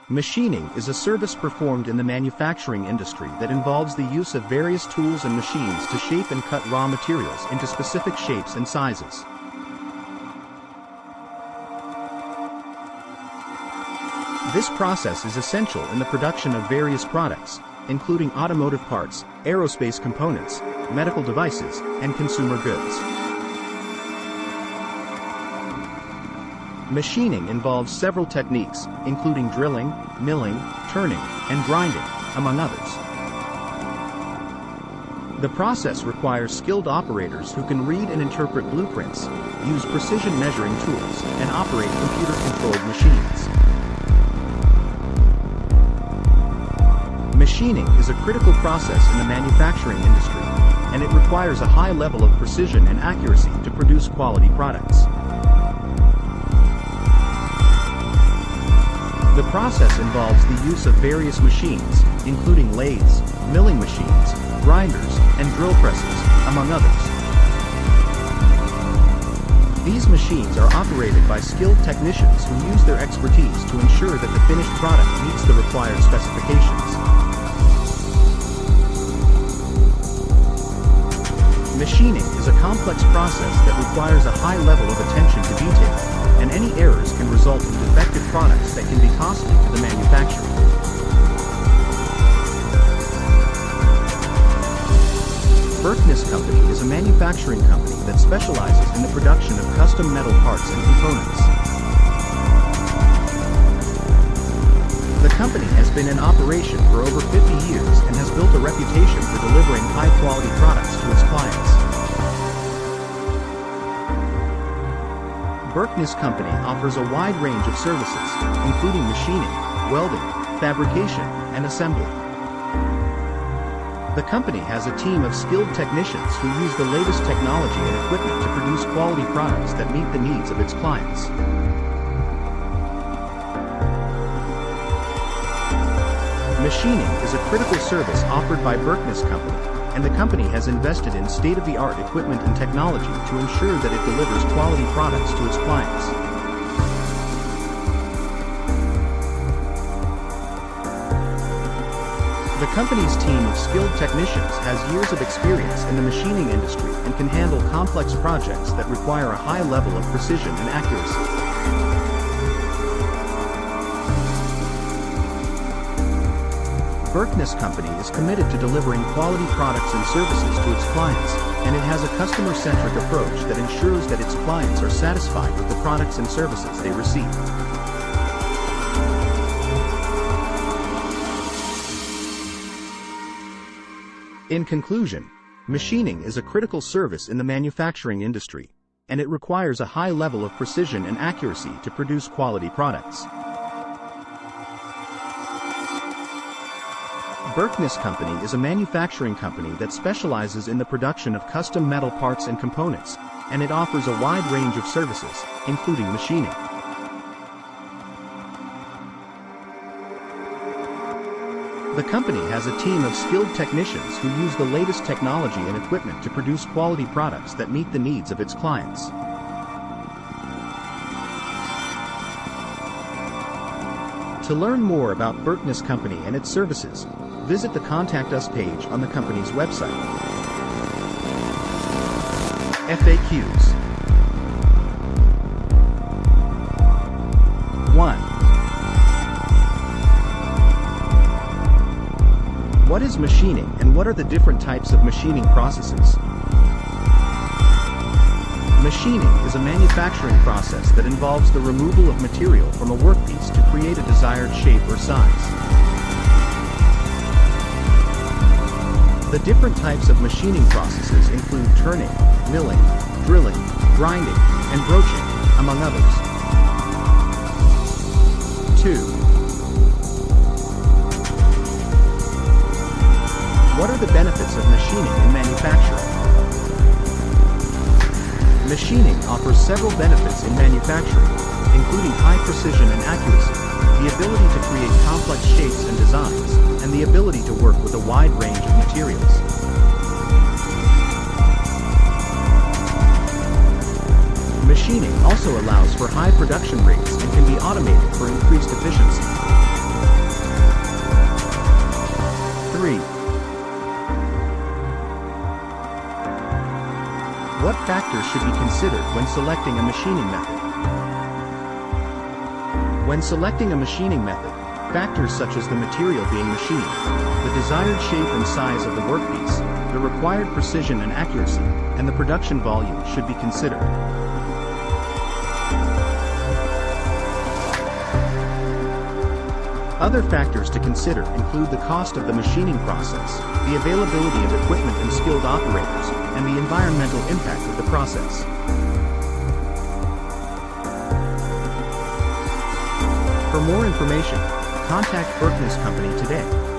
Machining is a service performed in the manufacturing industry that involves the use of various tools and machines to shape and cut raw materials into specific shapes and sizes. This process is essential in the production of various products, including automotive parts, aerospace components, medical devices, and consumer goods. Machining involves several techniques, including drilling, milling, turning, and grinding, among others. The process requires skilled operators who can read and interpret blueprints, use precision measuring tools, and operate computer-controlled machines. Machining is a critical process in the manufacturing industry, and it requires a high level of precision and accuracy to produce quality products. The process involves the use of various machines, including lathes, milling machines, grinders, and drill presses, among others. These machines are operated by skilled technicians who use their expertise to ensure that the finished product meets the required specifications. Machining is a complex process that requires a high level of attention to detail, and any errors can result in defective products that can be costly to the manufacturer. Berkness Company is a manufacturing company that specializes in the production of custom metal parts and components. The company has been in operation for over 50 years and has built a reputation for delivering high-quality products to its clients. Berkness Company offers a wide range of services, including machining, welding, fabrication, and assembly. The company has a team of skilled technicians who use the latest technology and equipment to produce quality products that meet the needs of its clients. Machining is a critical service offered by Berkness Company, and the company has invested in state-of-the-art equipment and technology to ensure that it delivers quality products to its clients. The company's team of skilled technicians has years of experience in the machining industry and can handle complex projects that require a high level of precision and accuracy. Berkness Company is committed to delivering quality products and services to its clients, and it has a customer-centric approach that ensures that its clients are satisfied with the products and services they receive. In conclusion, machining is a critical service in the manufacturing industry, and it requires a high level of precision and accuracy to produce quality products. Berkness Company is a manufacturing company that specializes in the production of custom metal parts and components, and it offers a wide range of services, including machining. The company has a team of skilled technicians who use the latest technology and equipment to produce quality products that meet the needs of its clients. To learn more about Berkness Company and its services, visit the Contact Us page on the company's website. FAQs. 1. What is machining and what are the different types of machining processes? Machining is a manufacturing process that involves the removal of material from a workpiece to create a desired shape or size. The different types of machining processes include turning, milling, drilling, grinding, and broaching, among others. 2. What are the benefits of machining in manufacturing? Machining offers several benefits in manufacturing, including high precision and accuracy, the ability to create complex shapes and designs, and the ability to work with a wide range of materials. Machining also allows for high production rates and can be automated for increased efficiency. factors should be considered when selecting a machining method? When selecting a machining method, factors such as the material being machined, the desired shape and size of the workpiece, the required precision and accuracy, and the production volume should be considered. Other factors to consider include the cost of the machining process, the availability of equipment and skilled operators, and the environmental impact of the process. For more information, contact Berkness Company today.